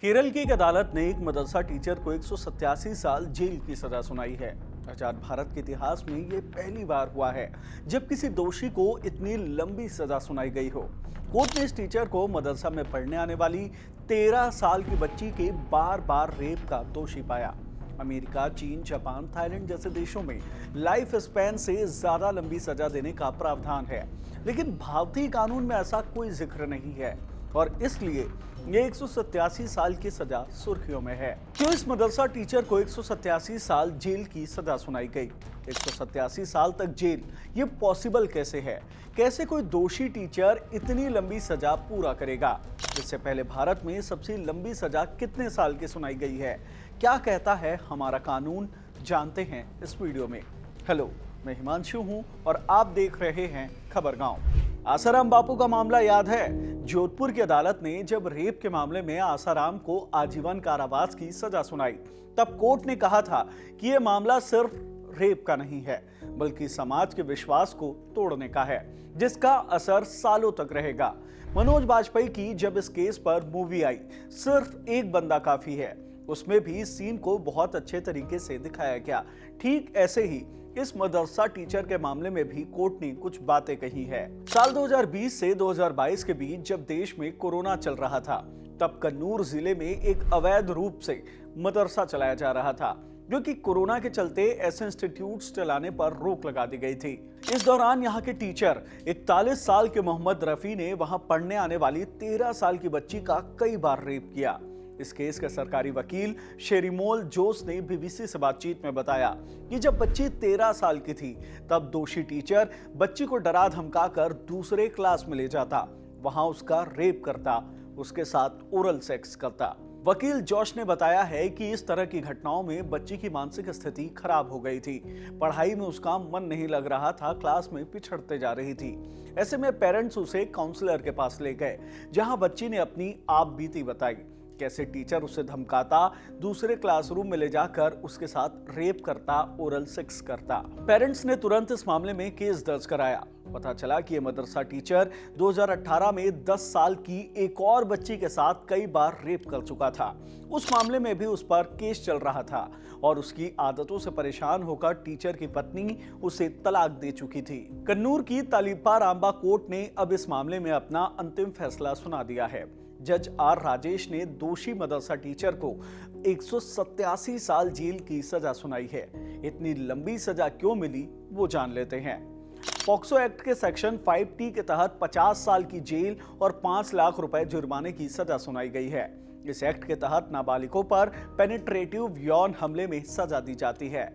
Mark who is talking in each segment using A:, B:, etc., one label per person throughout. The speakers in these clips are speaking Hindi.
A: केरल की एक अदालत ने एक मदरसा टीचर को 187 साल जेल की सजा सुनाई है। आजाद भारत के इतिहास में ये पहली बार हुआ है जब किसी दोषी को इतनी लंबी सजा सुनाई गई हो। कोर्ट ने इस टीचर को मदरसा में पढ़ने आने वाली 13 साल की बच्ची के बार बार रेप का दोषी पाया। अमेरिका, चीन, जापान, थाईलैंड जैसे देशों में लाइफ स्पैन से ज्यादा लंबी सजा देने का प्रावधान है, लेकिन भारतीय कानून में ऐसा कोई जिक्र नहीं है और इसलिए ये 187 साल की सजा सुर्खियों में है। क्यों इस मदरसा टीचर को 187 साल जेल की सजा सुनाई गई? 187 साल तक जेल, ये पॉसिबल कैसे है? कैसे कोई दोषी टीचर इतनी लंबी सजा पूरा करेगा? इससे पहले भारत में सबसे लंबी सजा कितने साल की सुनाई गई है? क्या कहता है हमारा कानून? जानते हैं इस वीडियो में। हेलो, मैं हिमांशु हूं और आप देख रहे हैं खबर गांव। आसाराम बापू का मामला याद है? जोधपुर की अदालत ने जब रेप के मामले में आसाराम को आजीवन कारावास की सजा सुनाई, तब कोर्ट ने कहा था कि यह मामला सिर्फ रेप का नहीं है, बल्कि समाज के विश्वास को तोड़ने का है, जिसका असर सालों तक रहेगा। मनोज बाजपेयी की जब इस केस पर मूवी आई, सिर्फ एक बंदा काफी है, उसमें भी सीन को बहुत अच्छे तरीके से दिखाया गया। ठीक ऐसे ही इस मदरसा टीचर के मामले में भी कोर्ट ने कुछ बातें कही है। साल 2020 से 2022 के बीच जब देश में कोरोना चल रहा था, तब कन्नूर जिले में एक अवैध रूप से मदरसा चलाया जा रहा था, जो कि कोरोना के चलते ऐसे इंस्टीट्यूट्स चलाने पर रोक लगा दी गई थी। इस दौरान यहाँ के टीचर 41 साल के मोहम्मद रफी ने वहां पढ़ने आने वाली 13 साल की बच्ची का कई बार रेप किया। इस केस के सरकारी वकील शेरिमोल जोस ने बीबीसी से बातचीत में बताया कि जब बच्ची 13 साल की थी, तब दोषी टीचर बच्ची को डरा धमकाकर दूसरे क्लास में ले जाता, वहां उसका रेप करता, उसके साथ ओरल सेक्स करता। वकील जोश ने बताया है कि इस तरह की घटनाओं में बच्ची की मानसिक स्थिति खराब हो गई थी, पढ़ाई में उसका मन नहीं लग रहा था, क्लास में पिछड़ते जा रही थी। ऐसे में पेरेंट्स उसे काउंसलर के पास ले गए, जहां बच्ची ने अपनी आप बीती बताई, कैसे टीचर उसे धमकाता, दूसरे क्लासरूम में ले जाकर उसके साथ रेप करता, ओरल सेक्स करता। पेरेंट्स ने तुरंत इस मामले में केस दर्ज कराया। पता चला कि ये मदरसा टीचर 2018 में 10 साल की एक और बच्ची के साथ कई बार रेप कर चुका था। उस मामले में भी उस पर केस चल रहा था और उसकी आदतों से परेशान होकर टीचर की पत्नी उसे तलाक दे चुकी थी। कन्नूर की तालिपा रामबा कोर्ट ने अब इस मामले में अपना अंतिम फैसला सुना दिया है। जज आर राजेश ने दोषी मदरसा टीचर को 187 साल जेल की सजा सुनाई है। इतनी लंबी सजा क्यों मिली, वो जान लेते हैं। पॉक्सो एक्ट के सेक्शन 5T के तहत 50 साल की जेल और 5 लाख रुपए जुर्माने की सजा सुनाई गई है। इस एक्ट के तहत नाबालिगों पर पेनिट्रेटिव यौन हमले में सजा दी जाती है।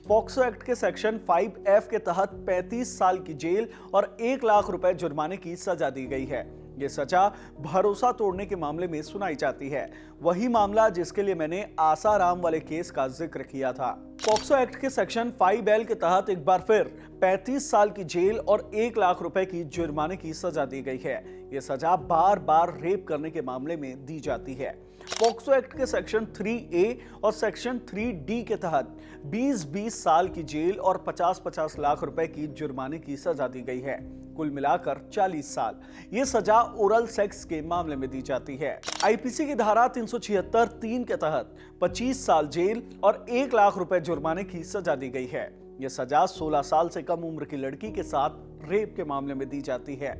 A: पॉक्सो एक्ट के सेक्शन 5F के तहत 35 साल की जेल और 1 लाख रुपए जुर्माने की सजा दी गई है। ये सजा भरोसा तोड़ने के मामले में सुनाई जाती है, वही मामला जिसके लिए मैंने आसाराम वाले केस का जिक्र किया था। पॉक्सो एक्ट के सेक्शन 5L के तहत एक बार फिर 35 साल की जेल और 1 लाख रुपए की जुर्माने की सजा दी गई है। ये सजा बार बार रेप करने के मामले में दी जाती है। पॉक्सो एक्ट के सेक्शन 3A और सेक्शन 3D के तहत 20-20 साल की जेल और 50-50 लाख रुपए की जुर्माने की सजा दी गई है। कुल मिलाकर 40 साल ये सजा ओरल सेक्स के मामले में दी जाती है। आईपीसी की धारा 376(3) के तहत 25 साल जेल और 1 लाख रुपए जुर्माने की सजा दी गई है। यह सजा 16 साल से कम उम्र की लड़की के साथ रेप के मामले में दी जाती है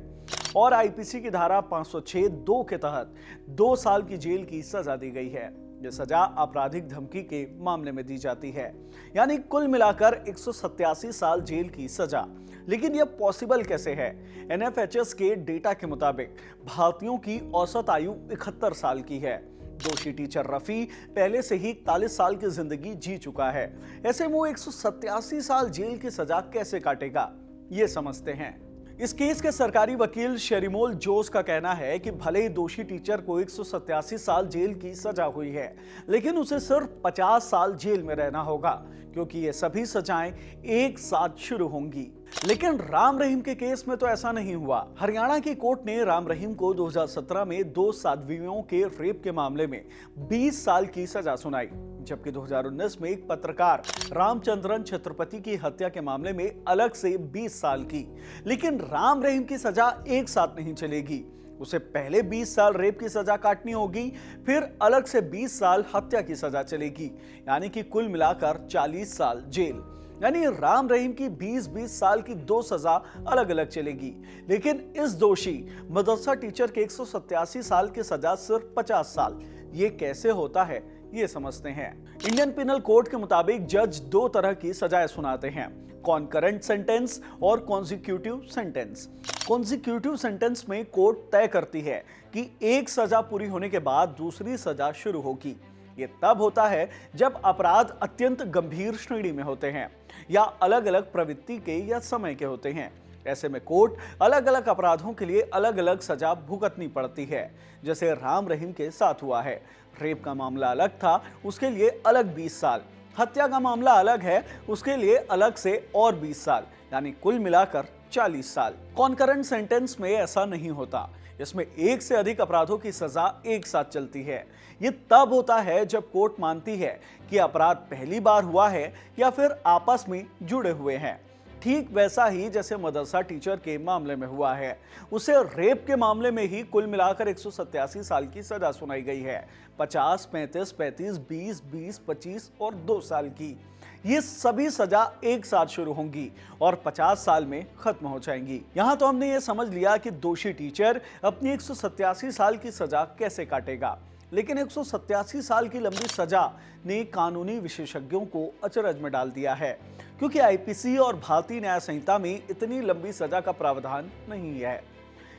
A: और आईपीसी की धारा 506(2) के तहत 2 साल की जेल की सजा दी गई है। यह सजा आपराधिक धमकी के मामले में दी जाती है। यानी कुल मिलाकर 187 साल जेल की सजा। लेकिन यह पॉसिबल कैसे है? एनएफएचएस के डेटा के मुताबिक भारतीयों की औसत आयु 71 साल की है। दोषी टीचर रफी पहले से ही 41 साल की जिंदगी जी चुका है। ऐसे में वो 187 साल जेल की सजा कैसे काटेगा, ये समझते हैं। इस केस के सरकारी वकील शेरिमोल जोस का कहना है कि भले ही दोषी टीचर को 187 साल जेल की सजा हुई है, लेकिन उसे सिर्फ 50 साल जेल में रहना होगा, क्योंकि ये सभी सजाएं एक साथ शुरू होंगी। लेकिन राम रहीम के केस में तो ऐसा नहीं हुआ। हरियाणा की कोर्ट ने राम रहीम को 2017 में 2 साध्वियों के रेप के मामले में 20 साल की सजा सुनाई, जबकि 2019 में एक पत्रकार रामचंद्रन छत्रपति की हत्या के मामले में अलग से 20 साल की। लेकिन राम रहीम की सजा एक साथ नहीं चलेगी। उसे पहले 20 साल रेप की सजा काटनी होगी, फिर अलग से 20 साल हत्या की सजा चलेगी, यानी कि कुल मिलाकर 40 साल जेल। यानी राम रहीम की 20-20 साल की दो सजा अलग अलग चलेगी, लेकिन इस दोषी मदरसा टीचर के 187 साल की सजा सिर्फ 50 साल। ये कैसे होता है, ये समझते हैं। इंडियन पिनल कोड के मुताबिक जज दो तरह की सजाएं सुनाते हैं, कॉन्करेंट सेंटेंस और कॉन्जिक्यूटिव सेंटेंस। कॉन्जिक्यूटिव सेंटेंस में कोर्ट तय करती है कि एक सजा पूरी होने के बाद दूसरी सजा शुरू होगी। ये तब होता है जब अपराध अत्यंत गंभीर श्रेणी में होते हैं या अलग अलग प्रवृत्ति के या समय के होते हैं। ऐसे में कोर्ट अलग अलग अपराधों के लिए अलग अलग सजा भुगतनी पड़ती है, जैसे राम रहीम के साथ हुआ है। रेप का मामला अलग था, उसके लिए अलग 20 साल। हत्या का मामला अलग है, उसके लिए अलग से और 20 साल, यानी कुल मिलाकर 40 साल। कॉन्करेंट सेंटेंस में ऐसा नहीं होता। इसमें एक से अधिक अपराधों की सजा एक साथ चलती है। ये तब होता है जब कोर्ट मानती है कि अपराध पहली बार हुआ है या फिर आपस में जुड़े हुए हैं। ठीक वैसा ही जैसे मदरसा टीचर के मामले में हुआ है। उसे रेप के मामले में ही कुल मिलाकर 187 साल की सजा सुनाई गई है, 50, 35, 35, 20, 20, 25 और 2 साल की। ये सभी सजा एक साथ शुरू होंगी और 50 साल में खत्म हो जाएंगी। यहाँ तो हमने ये समझ लिया कि दोषी टीचर अपनी 187 साल की सजा कैसे काटेगा, लेकिन 187 साल की लंबी सजा ने कानूनी विशेषज्ञों को अचरज में डाल दिया है, क्योंकि आईपीसी और भारतीय न्याय संहिता में इतनी लंबी सजा का प्रावधान नहीं है।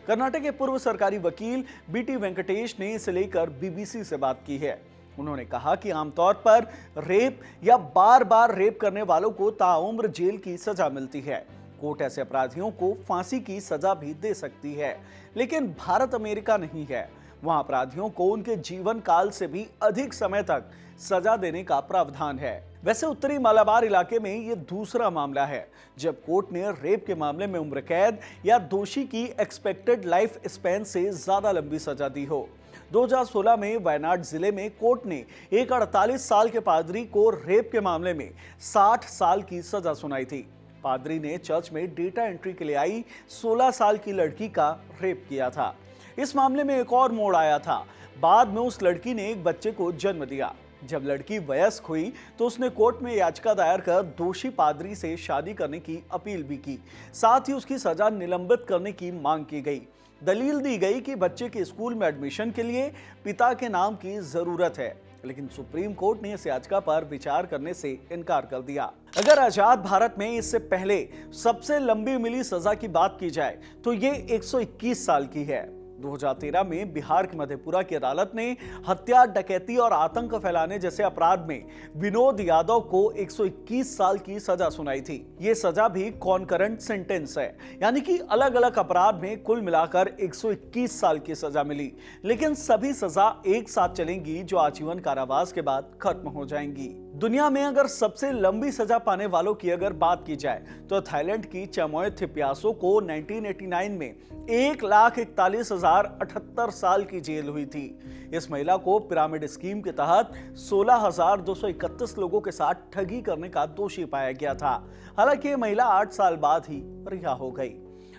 A: कर्नाटक के पूर्व सरकारी वकील बीटी वेंकटेश ने इसे लेकर बीबीसी से बात की है। उन्होंने कहा कि आमतौर पर रेप या बार बार रेप करने वालों को ताउम्र जेल की सजा मिलती है। कोर्ट ऐसे अपराधियों को फांसी की सजा भी दे सकती है, लेकिन भारत अमेरिका नहीं है। वहां अपराधियों को उनके जीवन काल से भी अधिक समय तक सजा देने का प्रावधान है। वैसे उत्तरी मालाबार इलाके में ये दूसरा मामला है जब कोर्ट ने रेप के मामले में उम्र कैद या दोषी की एक्सपेक्टेड लाइफ स्पैन से ज्यादा लंबी सजा दी हो। 2016 में वायनाड जिले में कोर्ट ने एक 48 साल के पादरी को रेप के मामले में 60 साल की सजा सुनाई थी। पादरी ने चर्च में डेटा एंट्री के लिए आई 16 साल की लड़की का रेप किया था। इस मामले में एक और मोड़ आया था। बाद में उस लड़की ने एक बच्चे को जन्म दिया। जब लड़की वयस्क हुई तो उसने कोर्ट में याचिका दायर कर दोषी पादरी से शादी करने की अपील भी की। साथ ही उसकी सजा निलंबित करने की मांग की गई। दलील दी गई कि बच्चे के स्कूल में एडमिशन के लिए पिता के नाम की जरूरत है, लेकिन सुप्रीम कोर्ट ने इस याचिका पर विचार करने से इनकार कर दिया। अगर आजाद भारत में इससे पहले सबसे लंबी मिली सजा की बात की जाए तो ये 121 साल की है। 2013 में बिहार के मधेपुरा की अदालत ने हत्या, डकैती और आतंक फैलाने जैसे अपराध में विनोद यादव को 121 साल की सजा सुनाई थी। ये सजा भी कॉन्करेंट सेंटेंस है, यानी कि अलग अलग अपराध में कुल मिलाकर 121 साल की सजा मिली, लेकिन सभी सजा एक साथ चलेंगी जो आजीवन कारावास के बाद खत्म हो जाएंगी। दुनिया में अगर सबसे लंबी सजा पाने वालों की अगर बात की जाए तो थाईलैंड की चमोय थिप्यासो को 1989 में 1,41,078 साल की जेल हुई थी। इस महिला को पिरामिड स्कीम के तहत 16,231 लोगों के साथ ठगी करने का दोषी पाया गया था। हालांकि ये महिला 8 साल बाद ही रिहा हो गई।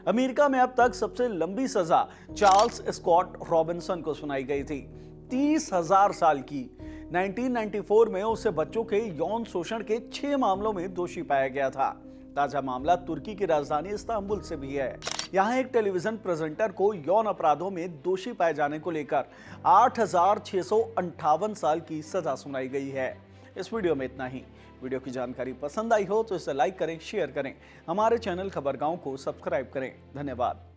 A: अमेरिका में अब तक सबसे लंबी सजा चार्ल्स स्कॉट रॉबिन्सन को सुनाई गई थी, 30,000 साल की। 1994 में उसे बच्चों के यौन शोषण के 6 मामलों में दोषी पाया गया था। ताजा मामला तुर्की की राजधानी इस्तांबुल से भी है। यहाँ एक टेलीविजन प्रेजेंटर को यौन अपराधों में दोषी पाए जाने को लेकर 8,658 साल की सजा सुनाई गई है। इस वीडियो में इतना ही। वीडियो की जानकारी पसंद आई हो तो इसे लाइक करें, शेयर करें। हमारे चैनल खबरगांव को सब्सक्राइब करें। धन्यवाद।